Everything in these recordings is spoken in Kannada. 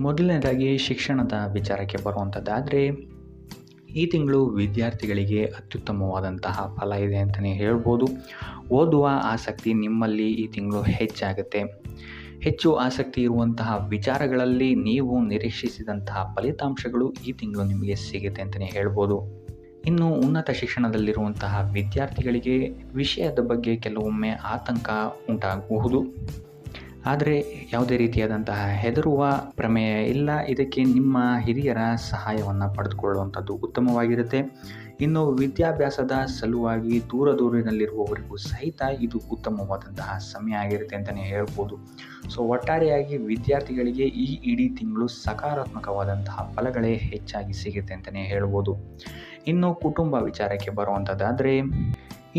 ಮೊದಲನೇದಾಗಿ ಶಿಕ್ಷಣದ ವಿಚಾರಕ್ಕೆ ಬರುವಂಥದ್ದಾದರೆ ಈ ತಿಂಗಳು ವಿದ್ಯಾರ್ಥಿಗಳಿಗೆ ಅತ್ಯುತ್ತಮವಾದಂತಹ ಫಲ ಇದೆ ಅಂತಲೇ ಹೇಳ್ಬೋದು. ಓದುವ ಆಸಕ್ತಿ ನಿಮ್ಮಲ್ಲಿ ಈ ತಿಂಗಳು ಹೆಚ್ಚಾಗುತ್ತೆ. ಹೆಚ್ಚು ಆಸಕ್ತಿ ಇರುವಂತಹ ವಿಚಾರಗಳಲ್ಲಿ ನೀವು ನಿರೀಕ್ಷಿಸಿದಂತಹ ಫಲಿತಾಂಶಗಳು ಈ ತಿಂಗಳು ನಿಮಗೆ ಸಿಗುತ್ತೆ ಅಂತಲೇ ಹೇಳ್ಬೋದು. ಇನ್ನು ಉನ್ನತ ಶಿಕ್ಷಣದಲ್ಲಿರುವಂತಹ ವಿದ್ಯಾರ್ಥಿಗಳಿಗೆ ವಿಷಯದ ಬಗ್ಗೆ ಕೆಲವೊಮ್ಮೆ ಆತಂಕ ಉಂಟಾಗಬಹುದು. ಆದರೆ ಯಾವುದೇ ರೀತಿಯಾದಂತಹ ಹೆದರುವ ಪ್ರಮೇಯ ಇಲ್ಲ. ಇದಕ್ಕೆ ನಿಮ್ಮ ಹಿರಿಯರ ಸಹಾಯವನ್ನು ಪಡೆದುಕೊಳ್ಳುವಂಥದ್ದು ಉತ್ತಮವಾಗಿರುತ್ತೆ. ಇನ್ನು ವಿದ್ಯಾಭ್ಯಾಸದ ಸಲುವಾಗಿ ದೂರದೂರಿನಲ್ಲಿರುವವರಿಗೂ ಸಹಿತ ಇದು ಉತ್ತಮವಾದಂತಹ ಸಮಯ ಆಗಿರುತ್ತೆ ಅಂತಲೇ ಹೇಳ್ಬೋದು. ಒಟ್ಟಾರೆಯಾಗಿ ವಿದ್ಯಾರ್ಥಿಗಳಿಗೆ ಈ ಇಡೀ ತಿಂಗಳು ಸಕಾರಾತ್ಮಕವಾದಂತಹ ಫಲಗಳೇ ಹೆಚ್ಚಾಗಿ ಸಿಗುತ್ತೆ ಅಂತಲೇ ಹೇಳ್ಬೋದು. ಇನ್ನು ಕುಟುಂಬ ವಿಚಾರಕ್ಕೆ ಬರುವಂಥದ್ದಾದರೆ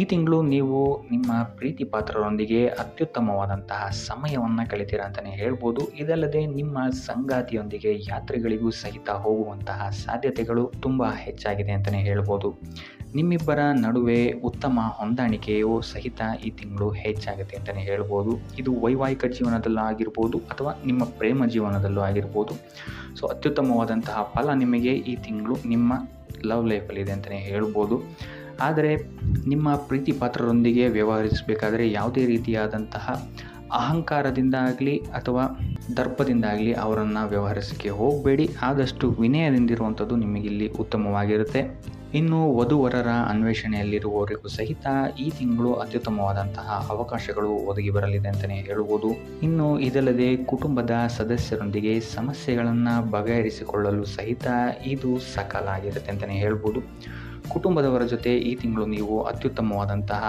ಈ ತಿಂಗಳು ನೀವು ನಿಮ್ಮ ಪ್ರೀತಿ ಪಾತ್ರರೊಂದಿಗೆ ಅತ್ಯುತ್ತಮವಾದಂತಹ ಸಮಯವನ್ನು ಕಳಿತೀರ ಅಂತಲೇ ಹೇಳ್ಬೋದು. ಇದಲ್ಲದೆ ನಿಮ್ಮ ಸಂಗಾತಿಯೊಂದಿಗೆ ಯಾತ್ರೆಗಳಿಗೂ ಸಹಿತ ಹೋಗುವಂತಹ ಸಾಧ್ಯತೆಗಳು ತುಂಬ ಹೆಚ್ಚಾಗಿದೆ ಅಂತಲೇ ಹೇಳ್ಬೋದು. ನಿಮ್ಮಿಬ್ಬರ ನಡುವೆ ಉತ್ತಮ ಹೊಂದಾಣಿಕೆಯು ಸಹಿತ ಈ ತಿಂಗಳು ಹೆಚ್ಚಾಗುತ್ತೆ ಅಂತಲೇ ಹೇಳ್ಬೋದು. ಇದು ವೈವಾಹಿಕ ಜೀವನದಲ್ಲೂ ಆಗಿರ್ಬೋದು ಅಥವಾ ನಿಮ್ಮ ಪ್ರೇಮ ಜೀವನದಲ್ಲೂ ಆಗಿರ್ಬೋದು. ಅತ್ಯುತ್ತಮವಾದಂತಹ ಫಲ ನಿಮಗೆ ಈ ತಿಂಗಳು ನಿಮ್ಮ ಲವ್ ಲೈಫಲ್ಲಿದೆ ಅಂತಲೇ ಹೇಳ್ಬೋದು. ಆದರೆ ನಿಮ್ಮ ಪ್ರೀತಿ ಪಾತ್ರರೊಂದಿಗೆ ವ್ಯವಹರಿಸಬೇಕಾದ್ರೆ ಯಾವುದೇ ರೀತಿಯಾದಂತಹ ಅಹಂಕಾರದಿಂದ ಆಗಲಿ ಅಥವಾ ದರ್ಪದಿಂದಾಗಲಿ ಅವರನ್ನು ವ್ಯವಹರಿಸೋಕ್ಕೆ ಹೋಗಬೇಡಿ. ಆದಷ್ಟು ವಿನಯದಿಂದಿರುವಂಥದ್ದು ನಿಮಗಿಲ್ಲಿ ಉತ್ತಮವಾಗಿರುತ್ತೆ. ಇನ್ನು ವಧುವರರ ಅನ್ವೇಷಣೆಯಲ್ಲಿರುವವರಿಗೂ ಸಹಿತ ಈ ತಿಂಗಳು ಅತ್ಯುತ್ತಮವಾದಂತಹ ಅವಕಾಶಗಳು ಒದಗಿ ಬರಲಿದೆ ಅಂತಲೇ ಹೇಳ್ಬೋದು. ಇನ್ನು ಇದಲ್ಲದೆ ಕುಟುಂಬದ ಸದಸ್ಯರೊಂದಿಗೆ ಸಮಸ್ಯೆಗಳನ್ನು ಬಗೆಹರಿಸಿಕೊಳ್ಳಲು ಸಹಿತ ಇದು ಸಕಾಲ ಆಗಿರುತ್ತೆ ಅಂತಲೇ ಹೇಳ್ಬೋದು. ಕುಟುಂಬದವರ ಜೊತೆ ಈ ತಿಂಗಳು ನೀವು ಅತ್ಯುತ್ತಮವಾದಂತಹ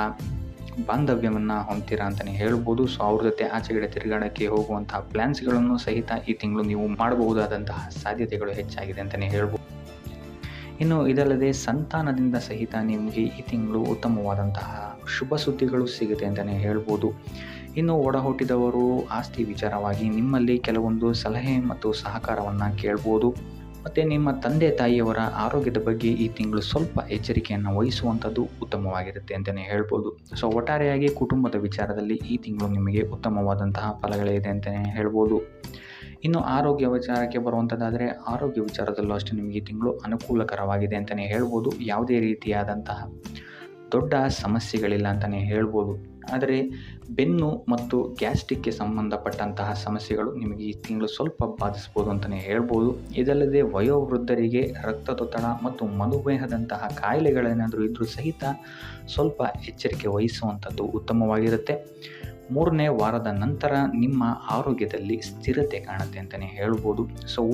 ಬಾಂಧವ್ಯವನ್ನು ಹೊಂದ್ತೀರಾ ಅಂತಲೇ ಹೇಳ್ಬೋದು. ಅವ್ರ ಜೊತೆ ಆಚೆಗಡೆ ತಿರುಗಾಡೋಕ್ಕೆ ಹೋಗುವಂತಹ ಪ್ಲ್ಯಾನ್ಸ್ಗಳನ್ನು ಸಹಿತ ಈ ತಿಂಗಳು ನೀವು ಮಾಡಬಹುದಾದಂತಹ ಸಾಧ್ಯತೆಗಳು ಹೆಚ್ಚಾಗಿದೆ ಅಂತಲೇ ಹೇಳ್ಬೋದು. ಇನ್ನು ಇದಲ್ಲದೆ ಸಂತಾನದಿಂದ ಸಹಿತ ನಿಮಗೆ ಈ ತಿಂಗಳು ಉತ್ತಮವಾದಂತಹ ಶುಭ ಸುದ್ದಿಗಳು ಸಿಗುತ್ತೆ ಅಂತಲೇ ಹೇಳ್ಬೋದು. ಇನ್ನು ಒಡಹುಟ್ಟಿದವರು ಆಸ್ತಿ ವಿಚಾರವಾಗಿ ನಿಮ್ಮಲ್ಲಿ ಕೆಲವೊಂದು ಸಲಹೆ ಮತ್ತು ಸಹಕಾರವನ್ನು ಕೇಳ್ಬೋದು. ಮತ್ತು ನಿಮ್ಮ ತಂದೆ ತಾಯಿಯವರ ಆರೋಗ್ಯದ ಬಗ್ಗೆ ಈ ತಿಂಗಳು ಸ್ವಲ್ಪ ಎಚ್ಚರಿಕೆಯನ್ನು ವಹಿಸುವಂಥದ್ದು ಉತ್ತಮವಾಗಿರುತ್ತೆ ಅಂತಲೇ ಹೇಳ್ಬೋದು. ಒಟ್ಟಾರೆಯಾಗಿ ಕುಟುಂಬದ ವಿಚಾರದಲ್ಲಿ ಈ ತಿಂಗಳು ನಿಮಗೆ ಉತ್ತಮವಾದಂತಹ ಫಲಗಳಿದೆ ಅಂತಲೇ ಹೇಳ್ಬೋದು. ಇನ್ನು ಆರೋಗ್ಯ ವಿಚಾರಕ್ಕೆ ಬರುವಂಥದ್ದಾದರೆ ಆರೋಗ್ಯ ವಿಚಾರದಲ್ಲೂ ಅಷ್ಟೇ ನಿಮಗೆ ಈ ತಿಂಗಳು ಅನುಕೂಲಕರವಾಗಿದೆ ಅಂತಲೇ ಹೇಳ್ಬೋದು. ಯಾವುದೇ ರೀತಿಯಾದಂತಹ ದೊಡ್ಡ ಸಮಸ್ಯೆಗಳಿಲ್ಲ ಅಂತಲೇ ಹೇಳ್ಬೋದು. ಆದರೆ ಬೆನ್ನು ಮತ್ತು ಗ್ಯಾಸ್ಟ್ರಿಕ್ಗೆ ಸಂಬಂಧಪಟ್ಟಂತಹ ಸಮಸ್ಯೆಗಳು ನಿಮಗೆ ಈ ತಿಂಗಳು ಸ್ವಲ್ಪ ಬಾಧಿಸ್ಬೋದು ಅಂತಲೇ ಹೇಳ್ಬೋದು. ಇದಲ್ಲದೆ ವಯೋವೃದ್ಧರಿಗೆ ರಕ್ತದೊತ್ತಡ ಮತ್ತು ಮಧುಮೇಹದಂತಹ ಕಾಯಿಲೆಗಳೇನಾದರೂ ಇದ್ದರೂ ಸಹಿತ ಸ್ವಲ್ಪ ಎಚ್ಚರಿಕೆ ವಹಿಸುವಂಥದ್ದು ಉತ್ತಮವಾಗಿರುತ್ತೆ. 3ನೇ ವಾರದ ನಂತರ ನಿಮ್ಮ ಆರೋಗ್ಯದಲ್ಲಿ ಸ್ಥಿರತೆ ಕಾಣುತ್ತೆ ಅಂತಲೇ ಹೇಳ್ಬೋದು.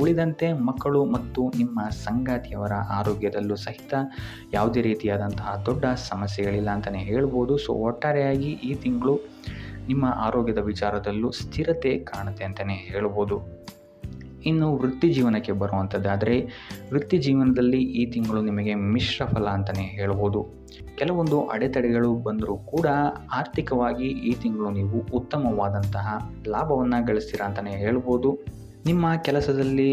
ಉಳಿದಂತೆ ಮಕ್ಕಳು ಮತ್ತು ನಿಮ್ಮ ಸಂಗಾತಿಯವರ ಆರೋಗ್ಯದಲ್ಲೂ ಸಹಿತ ಯಾವುದೇ ರೀತಿಯಾದಂತಹ ದೊಡ್ಡ ಸಮಸ್ಯೆಗಳಿಲ್ಲ ಅಂತಲೇ ಹೇಳ್ಬೋದು. ಒಟ್ಟಾರೆಯಾಗಿ ಈ ತಿಂಗಳು ನಿಮ್ಮ ಆರೋಗ್ಯದ ವಿಚಾರದಲ್ಲೂ ಸ್ಥಿರತೆ ಕಾಣುತ್ತೆ ಅಂತಲೇ ಹೇಳ್ಬೋದು. ಇನ್ನು ವೃತ್ತಿ ಜೀವನಕ್ಕೆ ಬರುವಂಥದ್ದಾದರೆ ವೃತ್ತಿ ಜೀವನದಲ್ಲಿ ಈ ತಿಂಗಳು ನಿಮಗೆ ಮಿಶ್ರ ಫಲ ಅಂತಲೇ ಹೇಳ್ಬೋದು. ಕೆಲವೊಂದು ಅಡೆತಡೆಗಳು ಬಂದರೂ ಕೂಡ ಆರ್ಥಿಕವಾಗಿ ಈ ತಿಂಗಳು ನೀವು ಉತ್ತಮವಾದಂತಹ ಲಾಭವನ್ನು ಗಳಿಸ್ತೀರಾ ಅಂತಲೇ ಹೇಳ್ಬೋದು. ನಿಮ್ಮ ಕೆಲಸದಲ್ಲಿ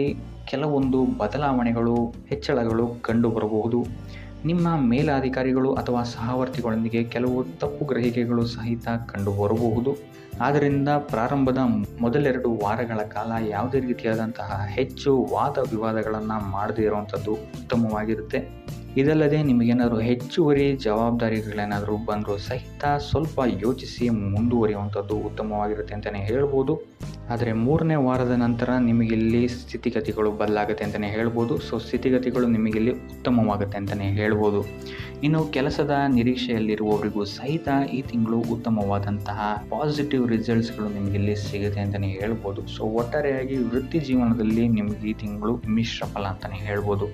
ಕೆಲವೊಂದು ಬದಲಾವಣೆಗಳು ಹೆಚ್ಚಳಗಳು ಕಂಡು ಬರಬಹುದು. ನಿಮ್ಮ ಮೇಲಾಧಿಕಾರಿಗಳು ಅಥವಾ ಸಹವರ್ತಿಗಳೊಂದಿಗೆ ಕೆಲವು ತಪ್ಪು ಗ್ರಹಿಕೆಗಳು ಸಹಿತ ಕಂಡು ಬರಬಹುದು. ಆದ್ದರಿಂದ ಪ್ರಾರಂಭದ ಮೊದಲೆರಡು ವಾರಗಳ ಕಾಲ ಯಾವುದೇ ರೀತಿಯಾದಂತಹ ಹೆಚ್ಚು ವಾದ ವಿವಾದಗಳನ್ನು ಮಾಡದೇ ಇರುವಂಥದ್ದು ಉತ್ತಮವಾಗಿರುತ್ತೆ. ಇದಲ್ಲದೆ ನಿಮಗೇನಾದರೂ ಹೆಚ್ಚುವರಿ ಜವಾಬ್ದಾರಿಗಳೇನಾದರೂ ಬಂದರೂ ಸಹಿತ ಸ್ವಲ್ಪ ಯೋಚಿಸಿ ಮುಂದುವರಿಯುವಂಥದ್ದು ಉತ್ತಮವಾಗಿರುತ್ತೆ ಅಂತಲೇ ಹೇಳ್ಬೋದು. ಆದರೆ 3ನೇ ವಾರದ ನಂತರ ನಿಮಗಿಲ್ಲಿ ಸ್ಥಿತಿಗತಿಗಳು ಬದಲಾಗುತ್ತೆ ಅಂತಲೇ ಹೇಳ್ಬೋದು. ಸ್ಥಿತಿಗತಿಗಳು ನಿಮಗಿಲ್ಲಿ ಉತ್ತಮವಾಗುತ್ತೆ ಅಂತಲೇ ಹೇಳ್ಬೋದು. ಇನ್ನು ಕೆಲಸದ ನಿರೀಕ್ಷೆಯಲ್ಲಿರುವವರಿಗೂ ಸಹಿತ ಈ ತಿಂಗಳು ಉತ್ತಮವಾದಂತಹ ಪಾಸಿಟಿವ್ ರಿಸಲ್ಟ್ಸ್ಗಳು ನಿಮಗಿಲ್ಲಿ ಸಿಗುತ್ತೆ ಅಂತಲೇ ಹೇಳ್ಬೋದು. ಒಟ್ಟಾರೆಯಾಗಿ ವೃತ್ತಿ ಜೀವನದಲ್ಲಿ ನಿಮಗೆ ಈ ತಿಂಗಳು ಮಿಶ್ರ ಫಲ ಅಂತಲೇ ಹೇಳ್ಬೋದು.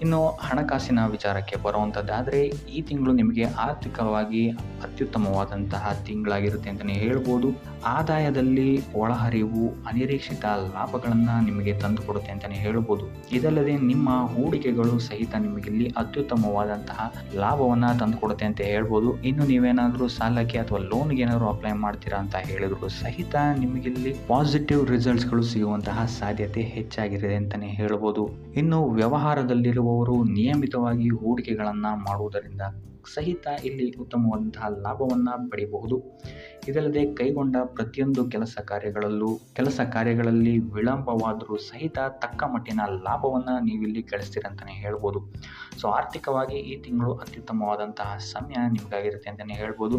ಇನ್ನು ಹಣಕಾಸಿನ ವಿಚಾರಕ್ಕೆ ಬರುವಂಥದ್ದಾದರೆ ಈ ತಿಂಗಳು ನಿಮಗೆ ಆರ್ಥಿಕವಾಗಿ ಅತ್ಯುತ್ತಮವಾದಂತಹ ತಿಂಗಳಾಗಿರುತ್ತೆ ಅಂತಲೇ ಹೇಳ್ಬೋದು. ಆದಾಯದಲ್ಲಿ ಒಳಹರಿವು ಅನಿರೀಕ್ಷಿತ ಲಾಭಗಳನ್ನು ನಿಮಗೆ ತಂದುಕೊಡುತ್ತೆ ಅಂತಲೇ ಹೇಳ್ಬೋದು. ಇದಲ್ಲದೆ ನಿಮ್ಮ ಹೂಡಿಕೆಗಳು ಸಹಿತ ನಿಮಗಿಲ್ಲಿ ಅತ್ಯುತ್ತಮವಾದಂತಹ ಲಾಭವನ್ನು ತಂದುಕೊಡುತ್ತೆ ಅಂತ ಹೇಳ್ಬೋದು. ಇನ್ನು ನೀವೇನಾದರೂ ಸಾಲಕ್ಕೆ ಅಥವಾ ಲೋನ್ಗೆ ಏನಾದರೂ ಅಪ್ಲೈ ಮಾಡ್ತೀರಾ ಅಂತ ಹೇಳಿದ್ರು ಸಹಿತ ನಿಮಗಿಲ್ಲಿ ಪಾಸಿಟಿವ್ ರಿಸಲ್ಟ್ಸ್ಗಳು ಸಿಗುವಂತಹ ಸಾಧ್ಯತೆ ಹೆಚ್ಚಾಗಿದೆ ಅಂತಲೇ ಹೇಳ್ಬೋದು. ಇನ್ನು ವ್ಯವಹಾರದಲ್ಲಿರುವ ಮಾಡುವವರು ನಿಯಮಿತವಾಗಿ ಹೂಡಿಕೆಗಳನ್ನು ಮಾಡುವುದರಿಂದ ಸಹಿತ ಇಲ್ಲಿ ಉತ್ತಮವಾದಂತಹ ಲಾಭವನ್ನು ಪಡೆಯಬಹುದು. ಇದಲ್ಲದೆ ಕೈಗೊಂಡ ಪ್ರತಿಯೊಂದು ಕೆಲಸ ಕಾರ್ಯಗಳಲ್ಲಿ ವಿಳಂಬವಾದರೂ ಸಹಿತ ತಕ್ಕ ಮಟ್ಟಿನ ಲಾಭವನ್ನು ನೀವಿಲ್ಲಿ ಗಳಿಸ್ತೀರಂತಲೇ ಹೇಳ್ಬೋದು. ಸೊ ಆರ್ಥಿಕವಾಗಿ ಈ ತಿಂಗಳು ಅತ್ಯುತ್ತಮವಾದಂತಹ ಸಮಯ ನಿಮಗಾಗಿರುತ್ತೆ ಅಂತಲೇ ಹೇಳ್ಬೋದು.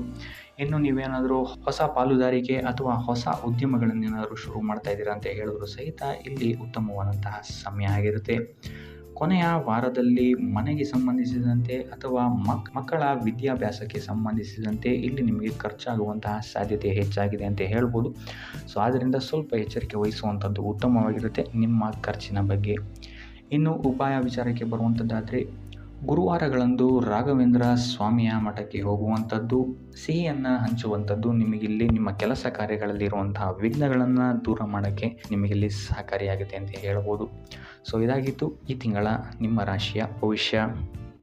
ಇನ್ನು ನೀವೇನಾದರೂ ಹೊಸ ಪಾಲುದಾರಿಕೆ ಅಥವಾ ಹೊಸ ಉದ್ಯಮಗಳನ್ನೇನಾದರೂ ಶುರು ಮಾಡ್ತಾ ಇದ್ದೀರಾ ಅಂತ ಹೇಳಿದ್ರು ಸಹಿತ ಇಲ್ಲಿ ಉತ್ತಮವಾದಂತಹ ಸಮಯ ಆಗಿರುತ್ತೆ. ಕೊನೆಯ ವಾರದಲ್ಲಿ ಮನೆಗೆ ಸಂಬಂಧಿಸಿದಂತೆ ಅಥವಾ ಮಕ್ಕಳ ವಿದ್ಯಾಭ್ಯಾಸಕ್ಕೆ ಸಂಬಂಧಿಸಿದಂತೆ ಇಲ್ಲಿ ನಿಮಗೆ ಖರ್ಚಾಗುವಂತಹ ಸಾಧ್ಯತೆ ಹೆಚ್ಚಾಗಿದೆ ಅಂತ ಹೇಳ್ಬೋದು. ಸೊ ಆದ್ದರಿಂದ ಸ್ವಲ್ಪ ಎಚ್ಚರಿಕೆ ವಹಿಸುವಂಥದ್ದು ಉತ್ತಮವಾಗಿರುತ್ತೆ ನಿಮ್ಮ ಖರ್ಚಿನ ಬಗ್ಗೆ. ಇನ್ನು ಉಪಾಯ ವಿಚಾರಕ್ಕೆ ಬರುವಂಥದ್ದಾದರೆ ಗುರುವಾರಗಳಂದು ರಾಘವೇಂದ್ರ ಸ್ವಾಮಿಯ ಮಠಕ್ಕೆ ಹೋಗುವಂಥದ್ದು, ಸಿಹಿಯನ್ನು ಹಂಚುವಂಥದ್ದು ನಿಮಗಿಲ್ಲಿ ನಿಮ್ಮ ಕೆಲಸ ಕಾರ್ಯಗಳಲ್ಲಿರುವಂತಹ ವಿಘ್ನಗಳನ್ನು ದೂರ ಮಾಡೋಕ್ಕೆ ನಿಮಗಿಲ್ಲಿ ಸಹಕಾರಿಯಾಗುತ್ತೆ ಅಂತ ಹೇಳ್ಬೋದು. ಸೊ ಇದಾಗಿತ್ತು ಈ ತಿಂಗಳ ನಿಮ್ಮ ರಾಶಿಯ ಭವಿಷ್ಯ.